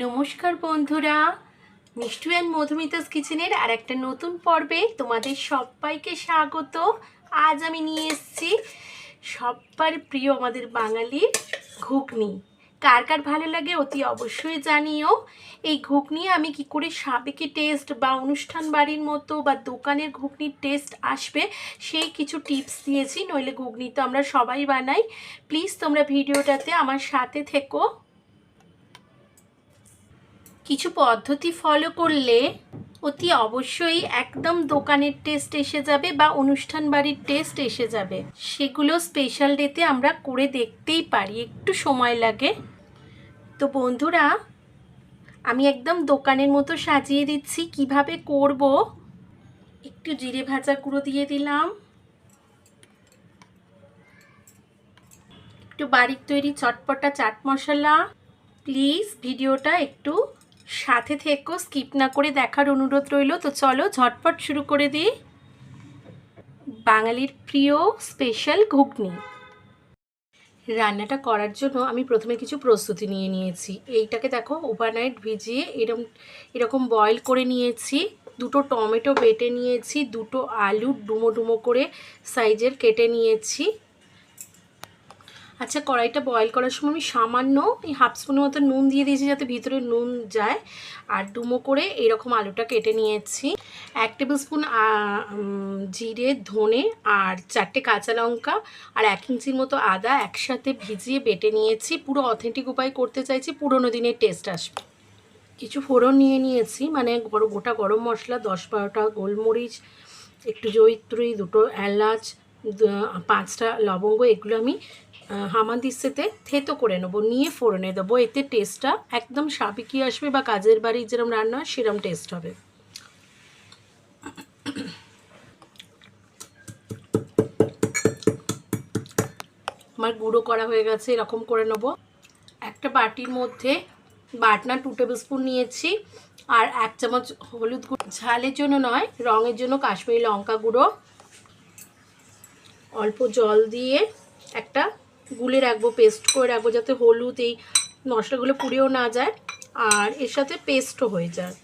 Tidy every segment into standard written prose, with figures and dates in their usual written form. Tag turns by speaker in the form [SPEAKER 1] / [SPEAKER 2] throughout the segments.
[SPEAKER 1] নমস্কার বন্ধুরা, মিষ্টু অ্যান্ড মধুমিতাস কিচেনের আর একটা নতুন পর্বে তোমাদের সবাইকে স্বাগত। আজ আমি নিয়ে এসেছি সবার প্রিয় আমাদের বাঙালির ঘুগনি। কার কার ভালো লাগে অতি অবশ্যই জানিও। এই ঘুগনি আমি কি করে সাবেকি টেস্ট বা অনুষ্ঠান বাড়ির মতো বা দোকানের ঘুগনির টেস্ট আসবে সেই কিছু টিপস দিয়েছি, নইলে ঘুগনি তো আমরা সবাই বানাই। প্লিজ তোমরা ভিডিওটাতে আমার সাথে থেকো। কিছু পদ্ধতি ফলো করলে অতি অবশ্যই একদম দোকানের টেস্ট এসে যাবে বা অনুষ্ঠান বাড়ির টেস্ট এসে যাবে। সেগুলো স্পেশাল ডেতে আমরা করে দেখতেই পারি, একটু সময় লাগে। তো বন্ধুরা, আমি একদম দোকানের মতো সাজিয়ে দিচ্ছি কিভাবে করব। একটু জিরে ভাজা গুঁড়ো দিয়ে দিলাম, একটু বাড়ির তৈরি চটপটা চাট মশলা। প্লিজ ভিডিওটা একটু সাথে থেকো, স্কিপ না করে দেখার অনুরোধ রইল। তো চলো ঝটপট শুরু করে দিই বাঙালির প্রিয় স্পেশাল ঘুগনি। রান্নাটা করার জন্য আমি প্রথমে কিছু প্রস্তুতি নিয়ে নিয়েছি। এইটাকে দেখো ওভারনাইট ভিজিয়ে এরকম বয়েল করে নিয়েছি। দুটো টমেটো বেটে নিয়েছি, দুটো আলু ডুমো ডুমো করে সাইজের কেটে নিয়েছি। আচ্ছা, কড়াইটা বয়েল করার সময় আমি সামান্য এই হাফ স্পুনের মতো নুন দিয়ে দিয়েছি যাতে ভিতরে নুন যায়। আর ডুমো করে এরকম আলুটা কেটে নিয়েছি। 1 টেবিল স্পুন জিরে, ধনে আর 4টে কাঁচা লঙ্কা আর 1 ইঞ্চির মতো আদা একসাথে ভিজিয়ে বেটে নিয়েছি। পুরো অথেন্টিক উপায় করতে চাইছি, পুরোনো দিনের টেস্ট আসবে। কিছু ফোড়ন নিয়ে নিয়েছি, মানে গোটা গরম মশলা 10-12টা গোলমরিচ, একটু জয়িত্রী, 2টো এলাচ, 5টা লবঙ্গ। এগুলো আমি হামানদিস্তাতে থেতো করে নেবো, নিয়ে ফোড়নে দেবো। এতে টেস্টটা একদম সাবেকি আসবে বা কাজের বাড়ির যেরকম রান্না হয় সেরকম টেস্ট হবে। আমার গুঁড়ো করা হয়ে গেছে, এরকম করে নেবো। একটা বাটির মধ্যে বাটনা 2 টেবিল স্পুন নিয়েছি আর 1 চামচ হলুদ গুঁড়ো, ঝালের জন্য নয় রঙের জন্য কাশ্মীরি লঙ্কা গুঁড়ো। অল্প জল দিয়ে একটা গুলে রাখবো, পেস্ট করে রাখবো, যাতে হলুদ এই মশলাগুলো পুড়েও না যায় আর এর সাথে পেস্টও হয়ে যায়।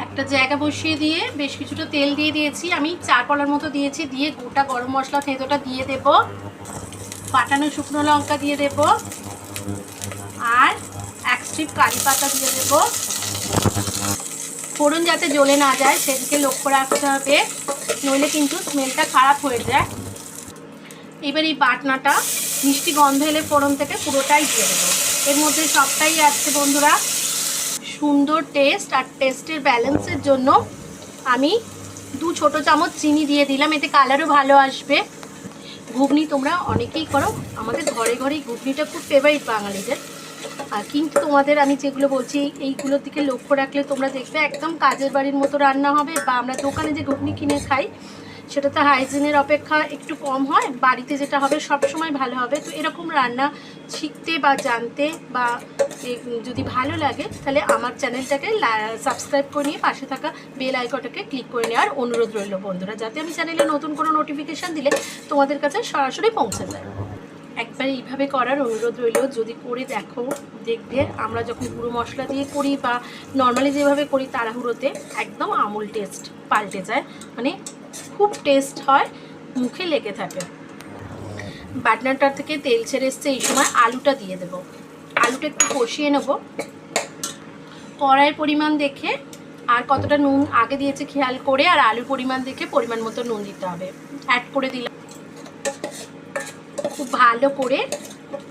[SPEAKER 1] একটা জায়গা বসিয়ে দিয়ে বেশ কিছুটা তেল দিয়ে দিয়েছি, আমি 4 কলার মতো দিয়েছি। দিয়ে গোটা গরম মশলা থেঁতোটা দিয়ে দেব, ফাটানো শুকনো লঙ্কা দিয়ে দেব আর 1 স্ট্রিপ কারি পাতা দিয়ে দেব। ফোড়ন যাতে জ্বলে না যায় সেদিকে লক্ষ্য রাখতে হবে, নইলে কিন্তু স্মেলটা খারাপ হয়ে যায়। এবার এই বাটনাটা মিষ্টি গন্ধ এলে ফোড়ন থেকে পুরোটাই দিয়ে দেবো। এর মধ্যে সবটাই আছে বন্ধুরা। সুন্দর টেস্ট আর টেস্টের ব্যালেন্সের জন্য আমি 2 ছোটো চামচ চিনি দিয়ে দিলাম, এতে কালারও ভালো আসবে। ঘুগনি তোমরা অনেকেই করো, আমাদের ঘরে ঘরেই ঘুগনিটা খুব ফেভারিট বাঙালিদের। আর কিন্তু তোমাদের আমি যেগুলো বলছি এইগুলোর দিকে লক্ষ্য রাখলে তোমরা দেখবে একদম কাজের বাড়ির মতো রান্না হবে। বা আমরা দোকানে যে ঘুগনি কিনে খাই সেটাতে হাইজিনের অপেক্ষা একটু কম হয়, বাড়িতে যেটা হবে সব সময় ভালো হবে। তো এরকম রান্না শিখতে বা জানতে বা যদি ভালো লাগে তাহলে আমার চ্যানেলটাকে সাবস্ক্রাইব করে নিয়ে পাশে থাকা বেল আইকনটাকে ক্লিক করে নেওয়ার অনুরোধ রইল বন্ধুরা, যাতে আমি চ্যানেলে নতুন কোনো নোটিফিকেশান দিলে তোমাদের কাছে সরাসরি পৌঁছে যায়। একবার এইভাবে করার অনুরোধ রইল, যদি করে দেখো দেখবে আমরা যখন গুঁড়ো মশলা দিয়ে করি বা নর্মালি যেভাবে করি তাড়াহুড়োতে একদম আমূল টেস্ট পাল্টে যায়, মানে খুব টেস্ট হয়, মুখে লেগে থাকে। বাটনাটা থেকে তেল ছেড়ে এসছে, এই সময় আলুটা দিয়ে দেবো। আলুটা একটু কষিয়ে নেব, কড়াইয়ের পরিমাণ দেখে আর কতটা নুন আগে দিয়েছে খেয়াল করে আর আলুর পরিমাণ দেখে পরিমাণ মতো নুন দিতে হবে। অ্যাড করে দিলাম, খুব ভালো করে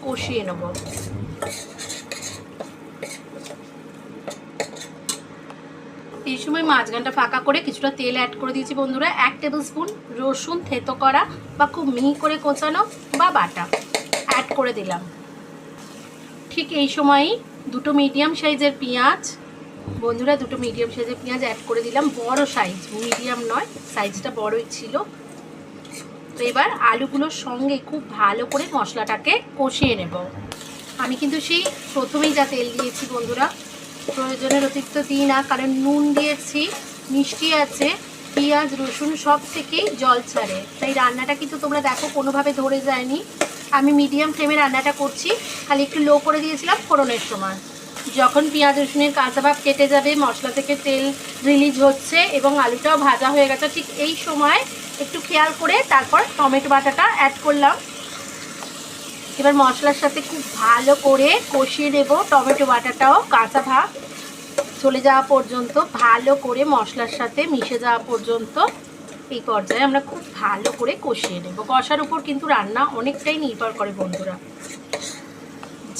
[SPEAKER 1] কষিয়ে নেব। এই সময় মাঝখানটা ফাঁকা করে কিছুটা তেল অ্যাড করে দিয়েছি বন্ধুরা। 1 টেবিল স্পুন রসুন থেতো করা বা খুব মিহি করে কোচানো বা বাটা অ্যাড করে দিলাম। ঠিক এই সময়ই 2টো মিডিয়াম সাইজের পেঁয়াজ বন্ধুরা, 2টো মিডিয়াম সাইজের পেঁয়াজ অ্যাড করে দিলাম। বড় সাইজ, মিডিয়াম নয়, সাইজটা বড়ই ছিল। তো এবার আলুগুলোর সঙ্গে খুব ভালো করে মশলাটাকে কষিয়ে নেব। আমি কিন্তু সেই প্রথমেই যা তেল দিয়েছি বন্ধুরা, প্রয়োজনের অতিরিক্ত দিই না, কারণ নুন দিয়েছি, মিষ্টি আছে, পেঁয়াজ রসুন সব থেকেই জল ছাড়ে, তাই রান্নাটা কিন্তু তোমরা দেখো কোনোভাবে ধরে যায়নি। আমি মিডিয়াম ফ্লেমে রান্নাটা করছি, খালি একটু লো করে দিয়েছিলাম ফোড়নের সময়। যখন পেঁয়াজ রসুনের কাঁচা ভাব কেটে যাবে, মশলা থেকে তেল রিলিজ হচ্ছে এবং আলুটাও ভাজা হয়ে গেছে, ঠিক এই সময় একটু খেয়াল করে তারপর টমেটো বাটাটা অ্যাড করলাম। এবার মশলার সাথে খুব ভালো করে কষিয়ে নেব, টমেটো বাটাটাও কাঁচা ভাব চলে যাওয়া পর্যন্ত, ভালো করে মশলার সাথে মিশে যাওয়া পর্যন্ত। এই পর্যায়ে আমরা খুব ভালো করে কষিয়ে নেব। কষার উপর কিন্তু রান্না অনেকটাই নির্ভর করে বন্ধুরা।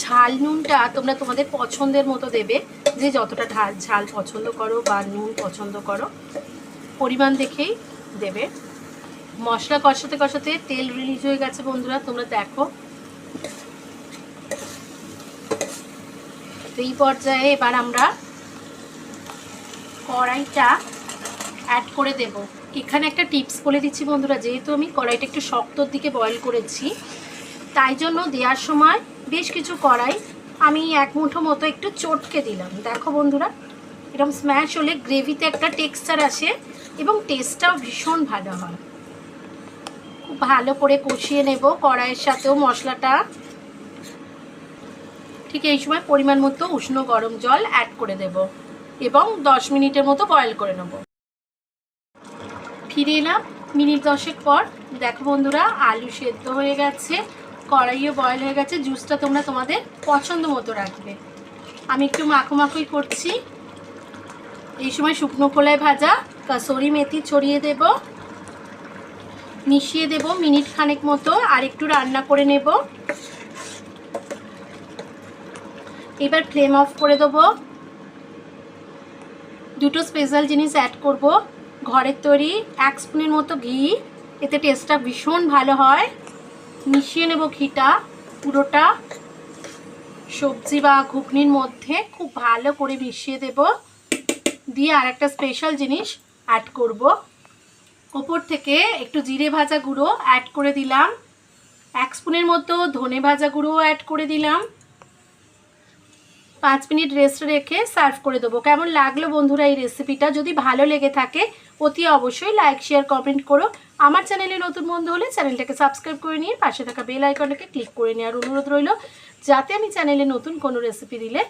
[SPEAKER 1] ঝাল নুনটা তোমরা তোমাদের পছন্দের মতো দেবে, যে যতটা ঝাল পছন্দ করো বা নুন পছন্দ করো পরিমাণ দেখেই দেবে। মশলা কষাতে কষাতে তেল রিলিজ হয়ে গেছে বন্ধুরা, তোমরা দেখো। তো এই পর্যায়ে এবার আমরা কড়াইটা অ্যাড করে দেব। এখানে একটা টিপস বলে দিচ্ছি বন্ধুরা, যেহেতু আমি কড়াইটা একটু শক্তর দিকে বয়েল করেছি, তাই জন্য দেওয়ার সময় বেশ কিছু কড়াই আমি এক মুঠো মতো একটু চটকে দিলাম। দেখো বন্ধুরা, এরকম স্ম্যাশ হলে গ্রেভিতে একটা টেক্সচার আসে এবং টেস্টটাও ভীষণ ভালো হয়। খুব ভালো করে কষিয়ে নেব কড়াইয়ের সাথেও মশলাটা। ঠিক এই সময় পরিমাণ মতো উষ্ণ গরম জল অ্যাড করে দেব এবং 10 মিনিটের মতো বয়েল করে নেব। ফিরে এলাম মিনিট 10 পর। দেখো বন্ধুরা, আলু সেদ্ধ হয়ে গেছে, কড়াইও বয়েল হয়ে গেছে। জুসটা তোমরা তোমাদের পছন্দ মতো রাখবে। আমি একটু মাখোই করছি। এই সময় শুকনো খোলায় ভাজা কাসুরি মেথি ছড়িয়ে দেব, মিশিয়ে দেব মিনিট খানেক মতো, আর একটু রান্না করে নেব। এবার ফ্লেম অফ করে দেবো। দুটো স্পেশাল জিনিস অ্যাড করব। ঘরের তৈরি 1 স্পুনের মতো ঘি, এতে টেস্টটা ভীষণ ভালো হয়। মিশিয়ে নেব ঘিটা পুরোটা সবজি বা ঘুগনির মধ্যে, খুব ভালো করে মিশিয়ে দেব। দিয়ে আর একটা স্পেশাল জিনিস অ্যাড করব, ওপর থেকে একটু জিরে ভাজা গুঁড়ো অ্যাড করে দিলাম, 1 স্পুনের মতো ধনে ভাজা গুঁড়ো অ্যাড করে দিলাম। 5 মিনিট রেস্ট রেখে সার্ভ করে দেবো। কেমন লাগলো বন্ধুরা এই রেসিপিটা? যদি ভালো লেগে থাকে অতি অবশ্যই লাইক শেয়ার কমেন্ট করো। আমার চ্যানেলে নতুন বন্ধু হলে চ্যানেলটাকে সাবস্ক্রাইব করে নিয়ে পাশে থাকা বেল আইকনটাকে ক্লিক করে নেওয়ার অনুরোধ রইল, যাতে আমি চ্যানেলে নতুন কোনো রেসিপি দিলে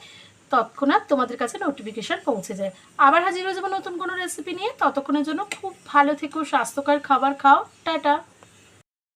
[SPEAKER 1] তৎক্ষণাৎ তোমাদের কাছে নোটিফিকেশান পৌঁছে যায়। আবার হাজির হয়ে যাবো নতুন কোনো রেসিপি নিয়ে। ততক্ষণের জন্য খুব ভালো থেকো, স্বাস্থ্যকর খাবার খাও, টাটা।